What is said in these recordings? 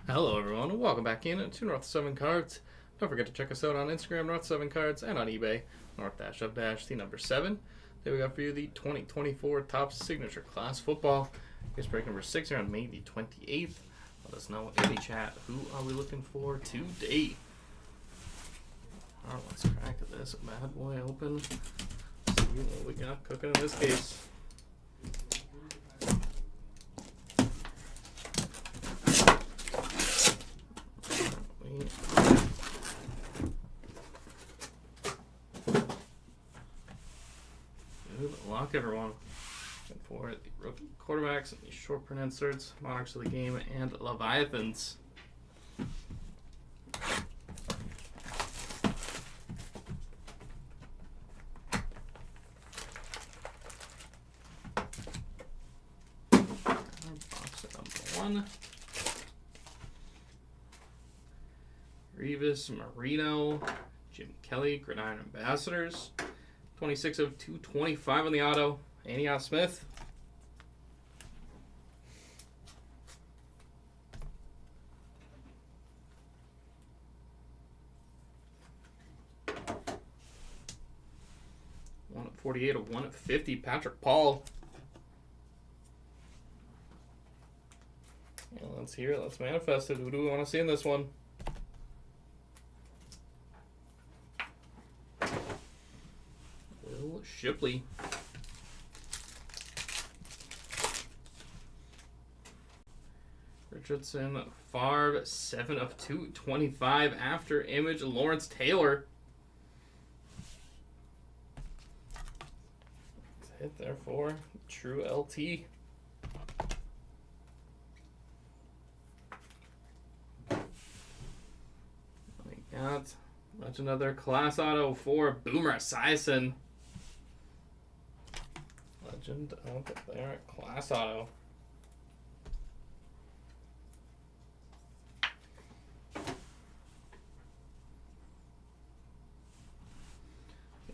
Hello, everyone, and welcome back in to North 7 Cards. Don't forget to check us out on Instagram, North 7 Cards, and on eBay, North-of-the number 7. Today we got for you the 2024 Topps Signature Class Football. Here's break number 6 here on May the 28th. Let us know in the chat, who are we looking for today? Alright, let's crack this bad boy open. See what we got cooking in this case. Good luck, everyone. Looking for the rookie quarterbacks and the short print inserts, Monarchs of the Game, and Leviathans. Box number 1. Revis Marino, Jim Kelly, Gridiron Ambassadors. 26 of 225 on the auto. Anios Smith. One of 48 of 150. Patrick Paul. And let's hear it. Let's manifest it. Who do we want to see in this one? Will Shipley. Richardson, Favre, 7 of 225 after image. Lawrence Taylor. Hit there for true LT. We got another class auto for Boomer Esiason. Legend out there at class auto.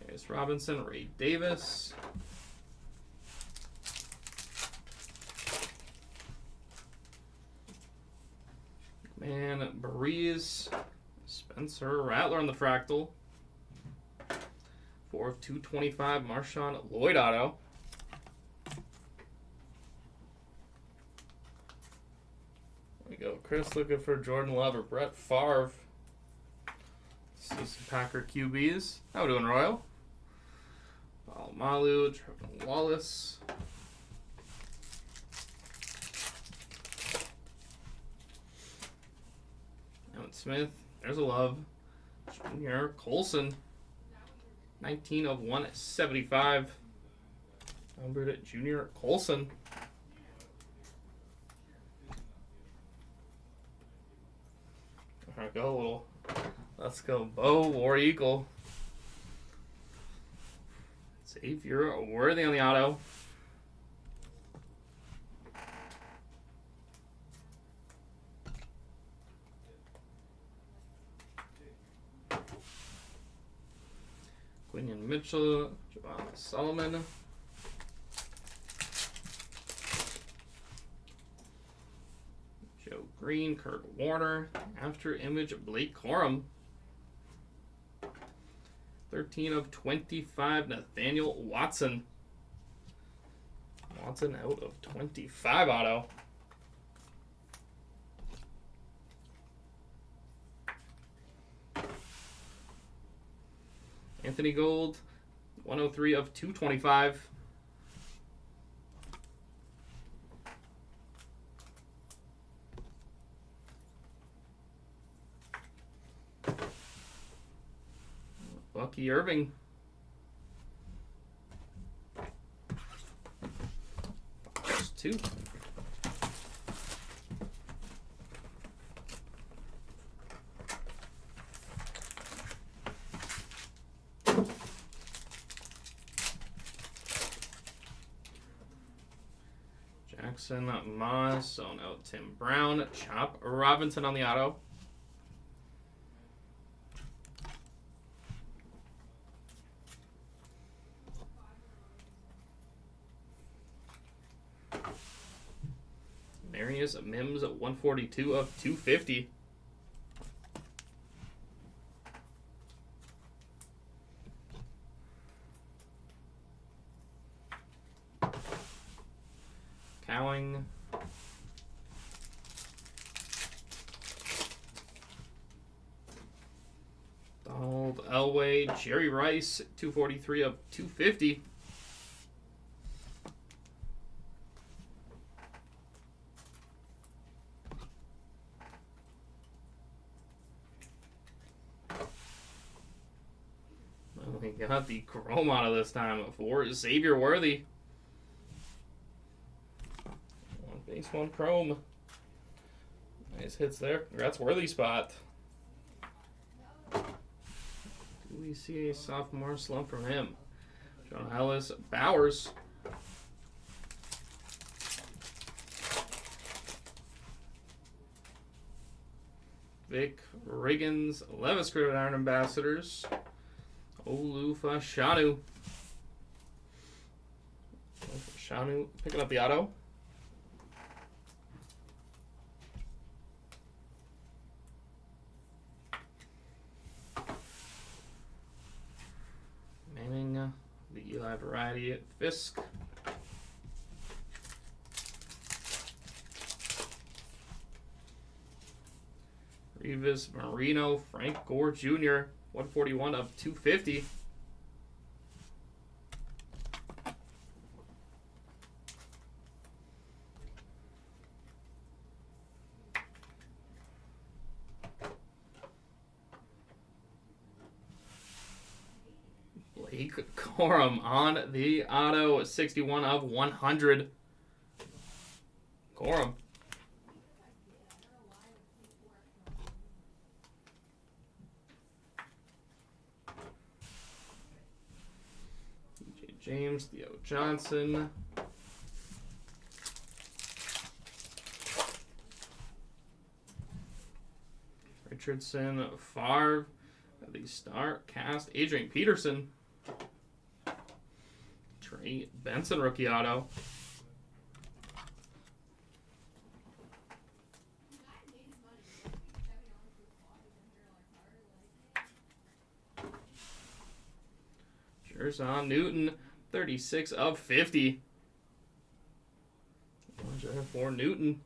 There's Robinson, Ray Davis. Man, Breeze, Spencer Rattler on the Fractal. 4 of 225, Marshawn Lloyd auto. There we go. Chris looking for Jordan Love or Brett Favre. See some Packer QBs. How we doing, Royal? Malu, Trevor Wallace. Evan Smith. There's a Love. Junior Colson. 19 of 175. Numbered Junior Colson. All right, go a little. Let's go, Bo War Eagle. See if you're worthy on the auto. Quinion Mitchell, Javon Solomon. Joe Green, Kurt Warner. After image, Blake Corum. 13 of 25, Nathaniel Watson. Watson out of 25 auto. Anthony Gold, 103 of 225. Bucky Irving. Box 2. Jackson Moss, zone out Tim Brown. Chop Robinson on the auto. Marius Mims 142 of 250. Cowing. Donald Elway, Jerry Rice, 243 of 250. We got the chrome out of this time for Xavier Worthy. One base, one chrome. Nice hits there. Congrats, Worthy spot. Do we see a sophomore slump from him? John Ellis Bowers. Vic Riggins, Levis Gridiron Ambassadors. Olufa Shanu. Shanu picking up the auto. Manning, the Eli Variety Fisk. Revis Marino, Frank Gore Jr., 141 of 250. Blake Corum on the auto, 61 of 100. Corum. James, Theo Johnson. Richardson, Favre, the star cast, Adrian Peterson. Trey Benson, rookie auto. Jerson Newton, 36 of 50. For Newton.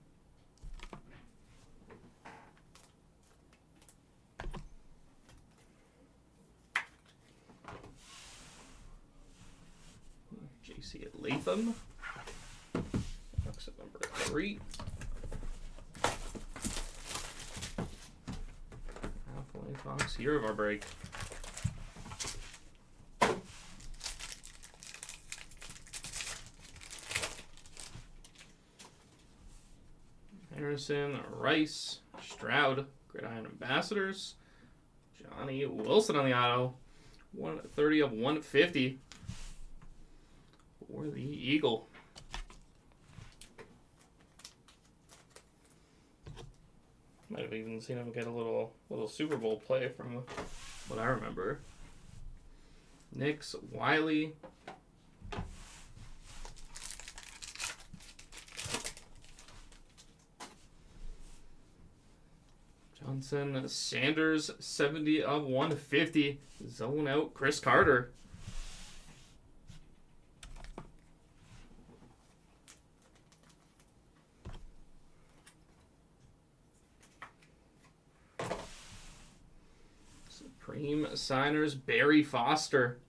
JC at Latham. Box at number 3. Halfway Fox here of our break. Anderson, Rice, Stroud, Gridiron Ambassadors, Johnny Wilson on the auto, 130 of 150 for the Eagle. Might have even seen him get a little Super Bowl play from what I remember. Nix, Wiley. Johnson, Sanders, 70 of 150. Zone out, Chris Carter. Supreme Signers, Barry Foster.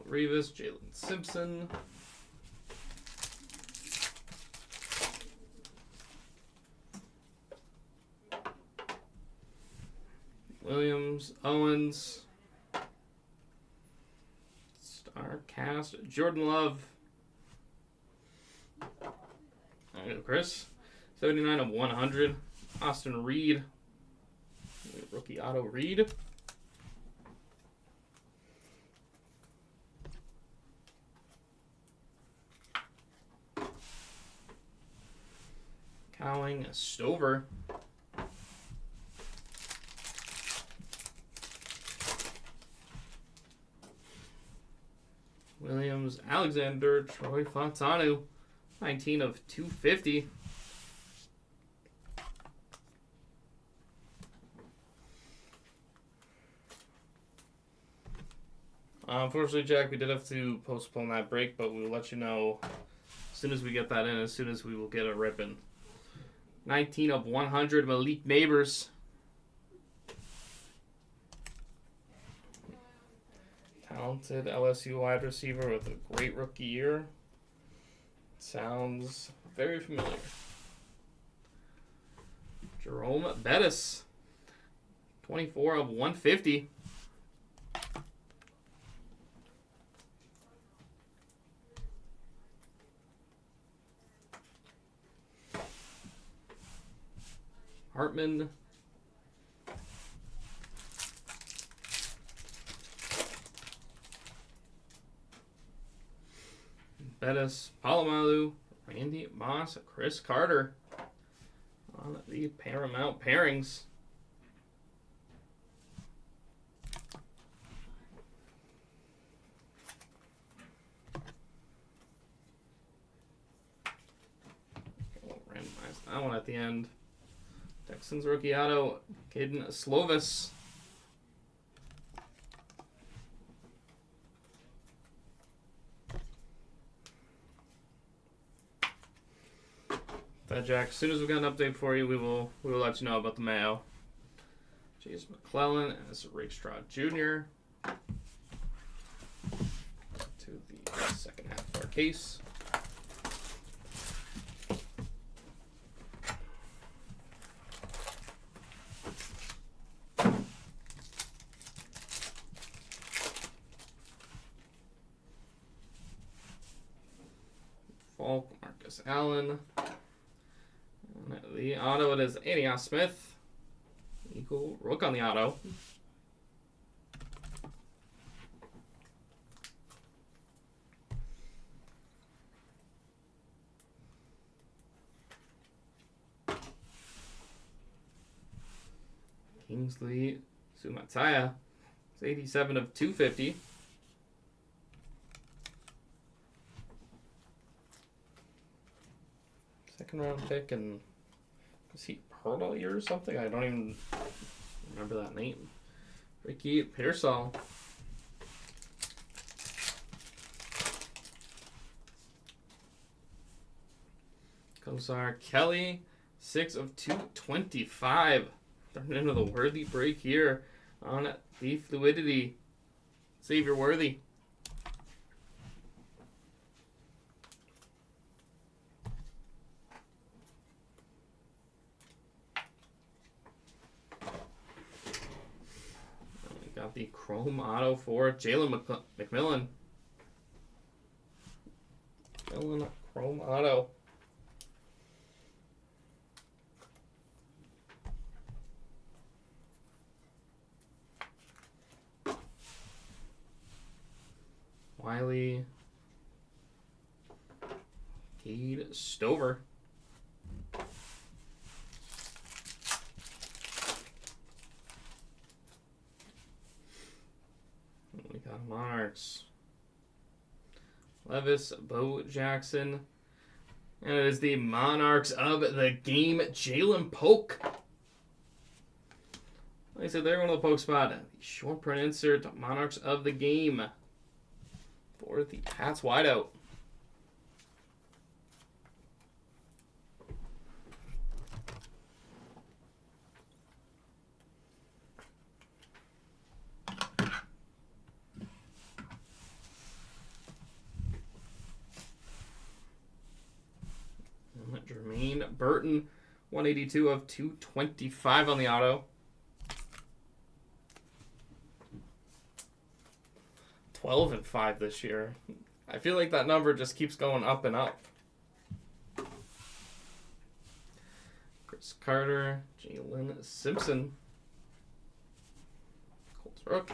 Revis, Jalen Simpson. Williams, Owens. Star cast, Jordan Love. There you go, Chris. 79 of 100. Austin Reed. Rookie auto Reed. Cowing, Stover. Alexander Troy Fontanu, 19 of 250. Unfortunately, Jack, we did have to postpone that break, but we'll let you know as soon as we get that in, as soon as we will get a ripping. 19 of 100, Malik Neighbors. Talented LSU wide receiver with a great rookie year. Sounds very familiar. Jerome Bettis, 24 of 150. Hartman. Bettis, Palomalu, Randy Moss, Chris Carter on the Paramount pairings. We'll randomize that one at the end. Texans rookie auto, Caden Slovis. That Jack, as soon as we got an update for you, we will let you know about the Mayo. James McClellan as Rick Stroud Jr. To the second half of our case. Falk, Marcus Allen. And the auto, it is Anias Smith. Eagle Rook on the auto. Kingsley Sumataya. It's 87 of 250. Second round pick, and was he hurt all year or something? I don't even remember that name. Ricky Pearsall. Kosar Kelly, 6 of 225. Turning into the worthy break here on the Fluidity. Xavier Worthy. Got the Chrome Auto for Jalen McMillan. McMillan Chrome Auto. Wiley. Cade Stover. We got Monarchs. Levis, Bo Jackson. And it is the Monarchs of the game, Jalen Polk. Like I said, they're one of the Polk spot. The short print insert, Monarchs of the game. For the Pats wideout. Jermaine Burton, 182 of 225 on the auto. 12 and 5 this year. I feel like that number just keeps going up and up. Chris Carter, Jalen Simpson, Colts Rook.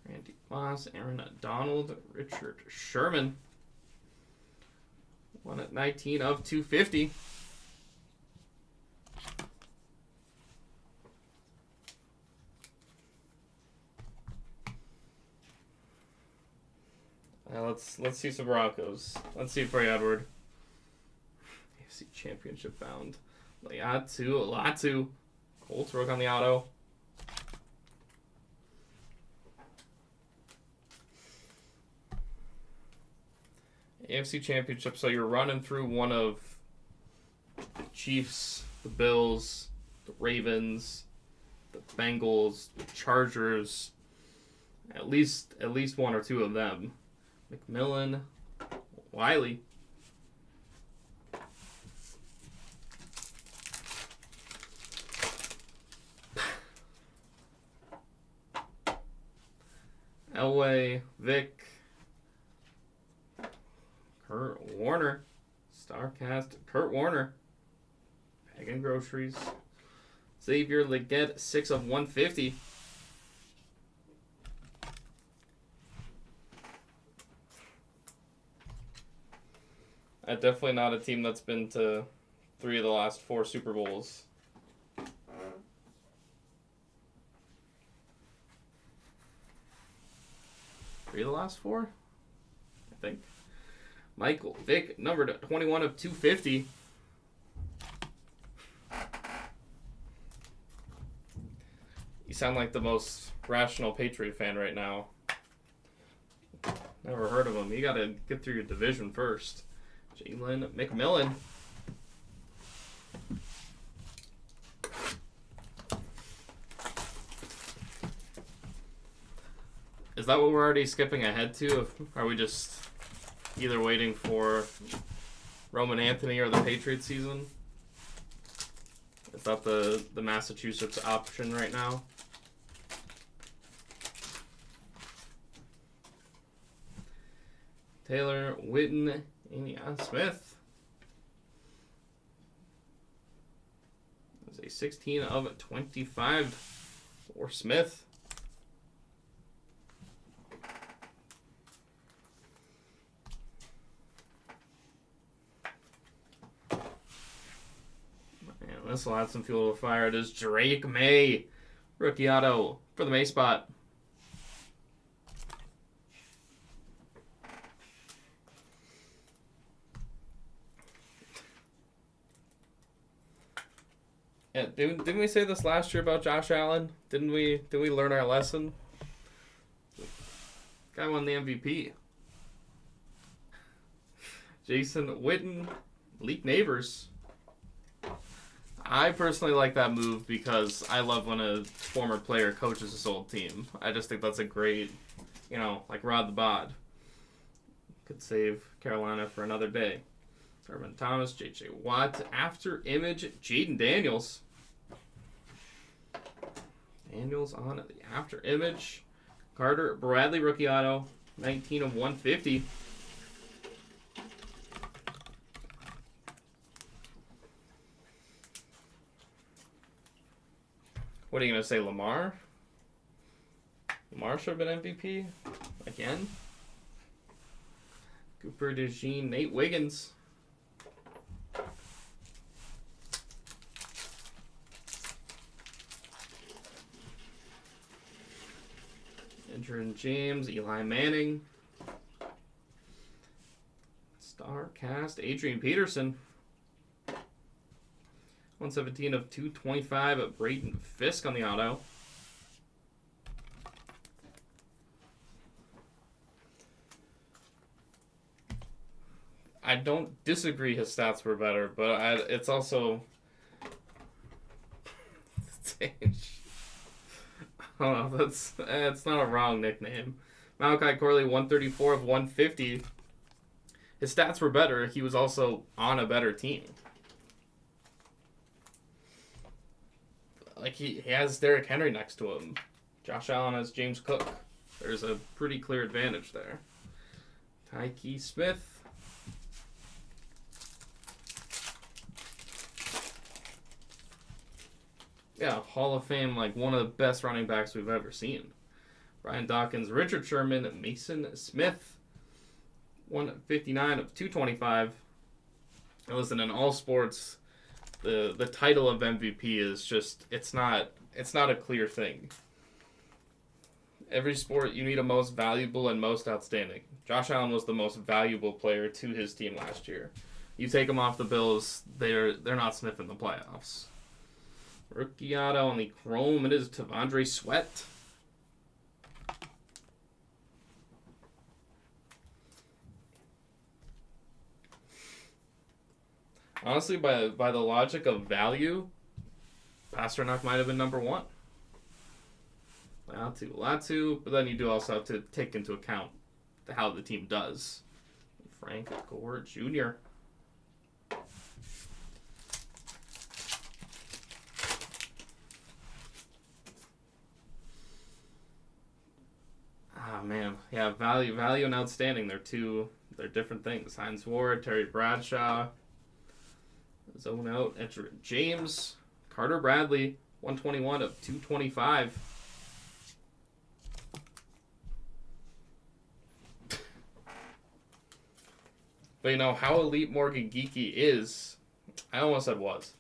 Randy Moss, Aaron Donald, Richard Sherman. 1 at 19 of 250. Let's see some Broncos. Let's see for you, Edward. AFC Championship bound. Latu. Colts work on the auto. AFC Championship, so you're running through one of the Chiefs, the Bills, the Ravens, the Bengals, the Chargers, at least one or two of them. McMillan, Wiley. Elway, Vic, Kurt Warner, Starcast, Kurt Warner, Bag and Groceries, Xavier Legette, 6 of 150. Definitely not a team that's been to 3 of the last 4 Super Bowls. Three of the last 4? I think. Michael Vick, numbered 21 of 250. You sound like the most rational Patriot fan right now. Never heard of him. You got to get through your division first. Jalen McMillan. Is that what we're already skipping ahead to? Are we just either waiting for Roman Anthony or the Patriots season? Is that the Massachusetts option right now? Taylor Witten, Anion Smith. That's a 16 of 25 for Smith. This will add some fuel to the fire. It is Drake May, rookie auto for the May spot. Yeah, didn't we say this last year about Josh Allen? Didn't we learn our lesson? Guy won the MVP. Jason Witten, Leak Neighbors. I personally like that move because I love when a former player coaches his old team. I just think that's a great, like Rod the Bod. Could save Carolina for another day. Herman Thomas, J.J. Watt, After Image, Jaden Daniels. Daniels on the After Image. Carter Bradley, rookie auto, 19 of 150. What are you going to say, Lamar? Lamar should have been MVP again. Cooper DeJean, Nate Wiggins. Adrian James, Eli Manning. Star cast, Adrian Peterson. 117 of 225 at Brayton Fisk on the auto. I don't disagree his stats were better, but it's also... Oh, it's not a wrong nickname. Malachi Corley, 134 of 150. His stats were better. He was also on a better team. Like, he has Derrick Henry next to him. Josh Allen has James Cook. There's a pretty clear advantage there. Tyke Smith. Yeah, Hall of Fame, like one of the best running backs we've ever seen. Brian Dawkins, Richard Sherman, Mason Smith. 159 of 225. And listen, in all sports, the title of MVP is just it's not a clear thing. Every sport, you need a most valuable and most outstanding. Josh Allen was the most valuable player to his team last year. You take him off the Bills, they're not sniffing the playoffs. Rookie auto on the chrome, it is T'Vondre Sweat. Honestly, by the logic of value, Pasternak might have been number one. Latu, but then you do also have to take into account how the team does. Frank Gore Jr. Ah, man. Yeah, value and outstanding. They're different things. Hines Ward, Terry Bradshaw, zone out, Edgerrin James, Carter Bradley, 121 of 225. But you know how elite Morgan Geekie is. I almost said was.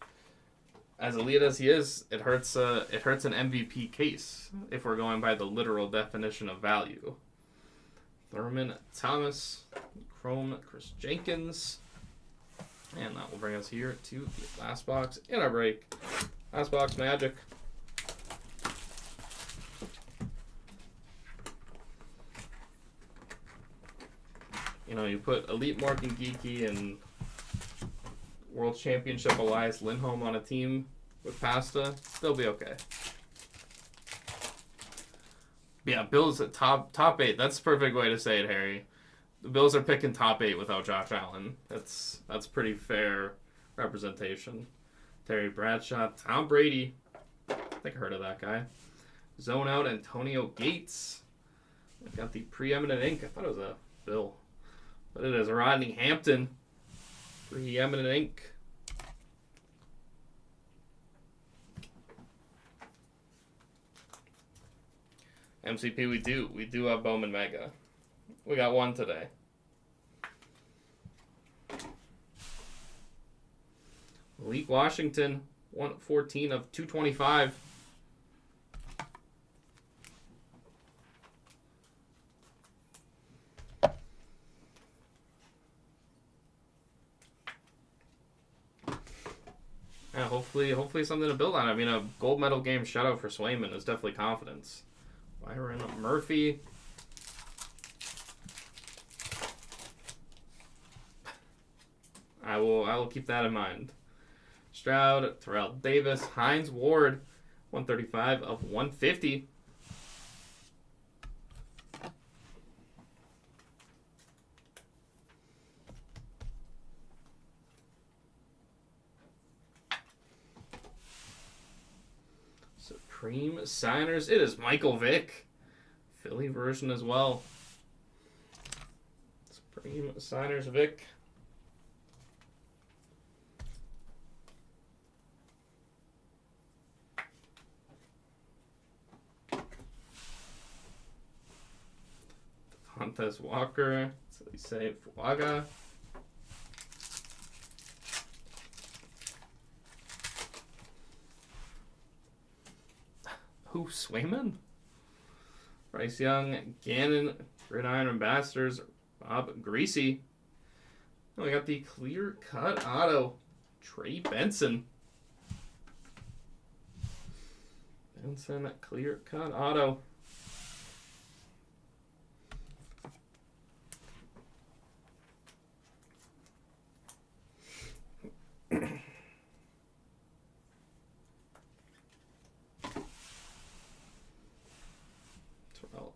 As elite as he is, it hurts an MVP case if we're going by the literal definition of value. Thurman Thomas, Chrome Chris Jenkins, and that will bring us here to the last box in our break. Last box magic. You know, you put elite Morgan Geekie and World Championship Elias Lindholm on a team with Pasta, they'll be okay. Yeah, Bills at top 8. That's the perfect way to say it, Harry. The Bills are picking top 8 without Josh Allen. That's pretty fair representation. Terry Bradshaw, Tom Brady. I think I heard of that guy. Zone out Antonio Gates. I've got the preeminent ink. I thought it was a Bill. But it is Rodney Hampton. Preeminent ink. MCP, we do have Bowman Mega. We got one today. Malik Washington, 114 of 225. Yeah, hopefully something to build on. I mean, a gold medal game shutout for Swayman is definitely confidence. Byron Murphy. I will keep that in mind. Stroud, Terrell Davis, Hines Ward, 135 of 150. Supreme Signers. It is Michael Vick. Philly version as well. Supreme Signers Vick. Devontae Walker. So we say Fuaga. Who? Swayman? Bryce Young, Gannon, Gridiron Ambassadors, Bob Greasy. Oh, we got the clear cut auto, Trey Benson. Benson, clear cut auto.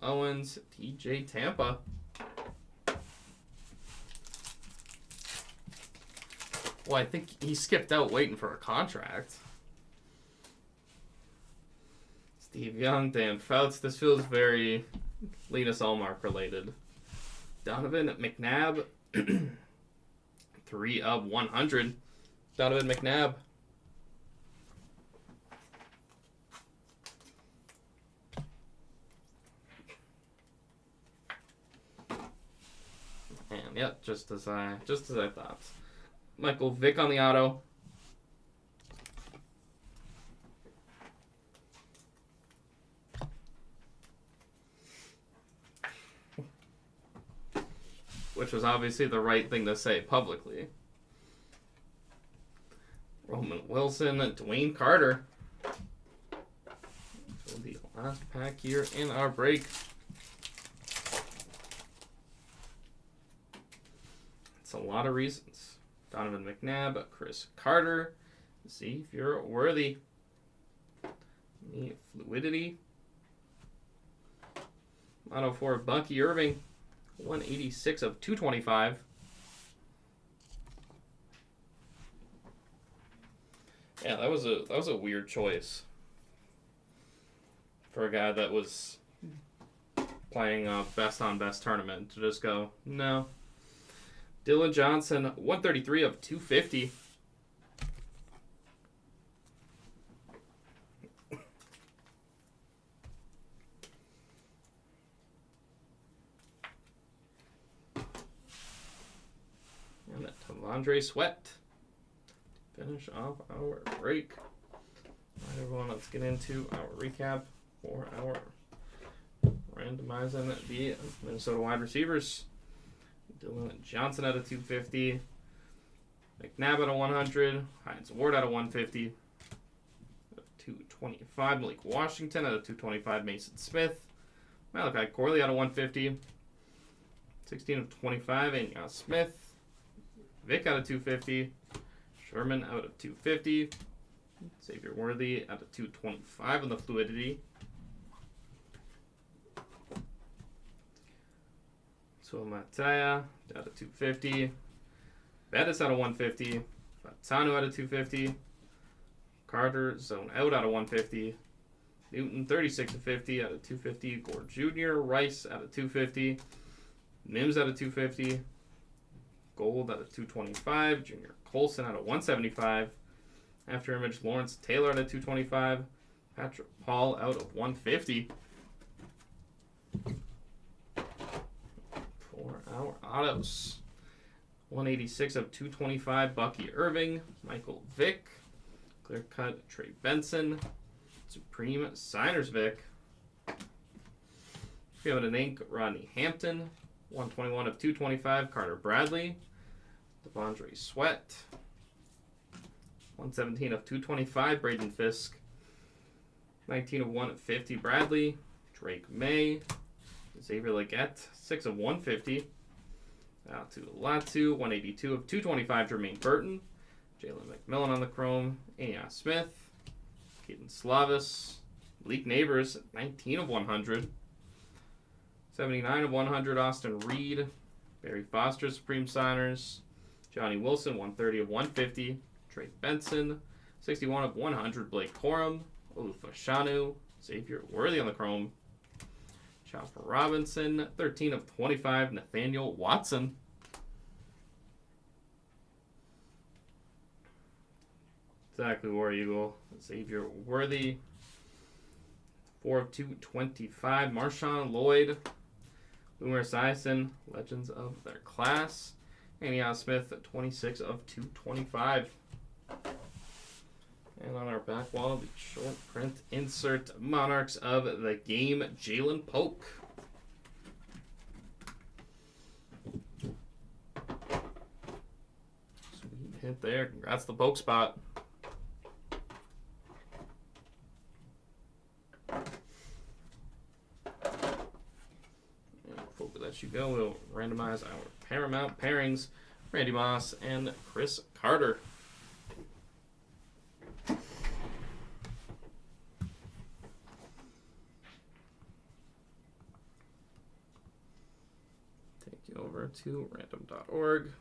Owens, TJ Tampa. Well, I think he skipped out waiting for a contract. Steve Young, Dan Fouts. This feels very Linus Allmark related. Donovan McNabb. 3 of 100. Donovan McNabb. And yep, just as I thought. Michael Vick on the auto. which was obviously the right thing to say publicly. Roman Wilson, Dwayne Carter. So the last pack here in our break. It's a lot of reasons. Donovan McNabb, Chris Carter, Xavier Worthy, the Fluidity, Auto for Bucky Irving, 186 of 225. Yeah, that was a weird choice for a guy that was playing a best on best tournament to just go, no. Dylan Johnson, 133 of 250. And T'Vondre Sweat. Finish off our break. All right, everyone, let's get into our recap for our randomizing the Minnesota wide receivers. Dylan Johnson out of 250. McNabb out of 100. Hines Ward out of 150. 225. Malik Washington out of 225. Mason Smith. Malachi Corley out of 150. 16 of 25. Anya Smith. Vic out of 250. Sherman out of 250. Xavier Worthy out of 225 on the Fluidity. So Mataya out of 250. Bettis out of 150. Fatanu out of 250. Carter zone out of 150. Newton 36 of 50 out of 250. Gore Jr. Rice out of 250. Mims out of 250. Gold out of 225. Junior Colson out of 175. After image Lawrence Taylor out of 225. Patrick Paul out of 150. For our autos, 186 of 225. Bucky Irving. Michael Vick. Clear cut Trey Benson. Supreme Signers Vic. We have an ink Rodney Hampton. 121 of 225. Carter Bradley. T'Vondre Sweat. 117 of 225. Braden Fisk. 19 of 150. Bradley. Drake May. Xavier Legette. 6 of 150. Out to Latu. 182 of 225. Jermaine Burton. Jalen McMillan on the chrome. Anya Smith. Keaton Slavis. Malik Neighbors. 19 of 100. 79 of 100. Austin Reed. Barry Foster. Supreme Signers. Johnny Wilson. 130 of 150. Trey Benson. 61 of 100. Blake Corum. Olufashanu. Xavier Worthy on the chrome. Chopper Robinson. 13 of 25. Nathaniel Watson. Exactly War Eagle. Xavier Worthy. 4 of 225. Marshawn Lloyd. Boomer Esiason. Legends of their class. Anya Smith. 26 of 225. And on our back wall, the short print insert Monarchs of the Game, Jalen Polk. Sweet hit there. Congrats to the Polk spot. And before we let you go, we'll randomize our Paramount pairings. Randy Moss and Chris Carter. Over to random.org.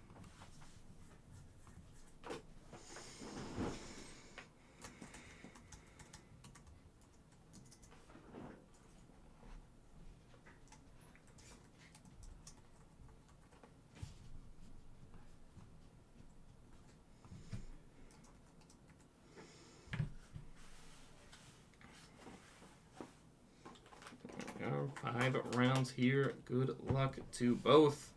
There are 5 rounds here. Good luck to both.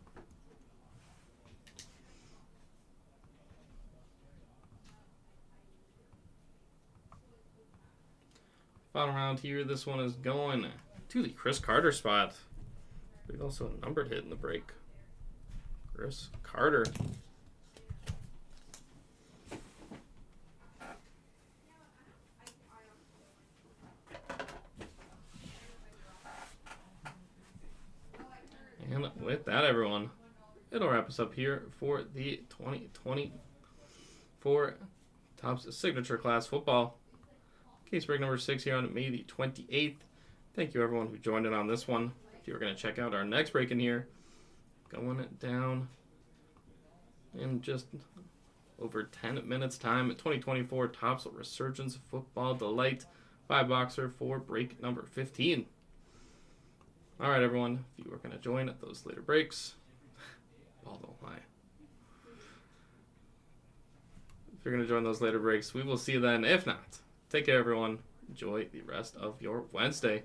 Final round here. This one is going to the Chris Carter spot. We've also a numbered hit in the break. Chris Carter. And with that, everyone, it'll wrap us up here for the 2024 Topps Signature Class Football. Case break number 6 here on May the 28th. Thank you, everyone who joined in on this one. If you were going to check out our next break in here, going down in just over 10 minutes time, 2024 Topps Resurgence Football Delight 5-boxer for break number 15. All right, everyone, if you were going to join at those later breaks, ball don't lie. If you're going to join those later breaks, we will see you then. If not, take care, everyone. Enjoy the rest of your Wednesday.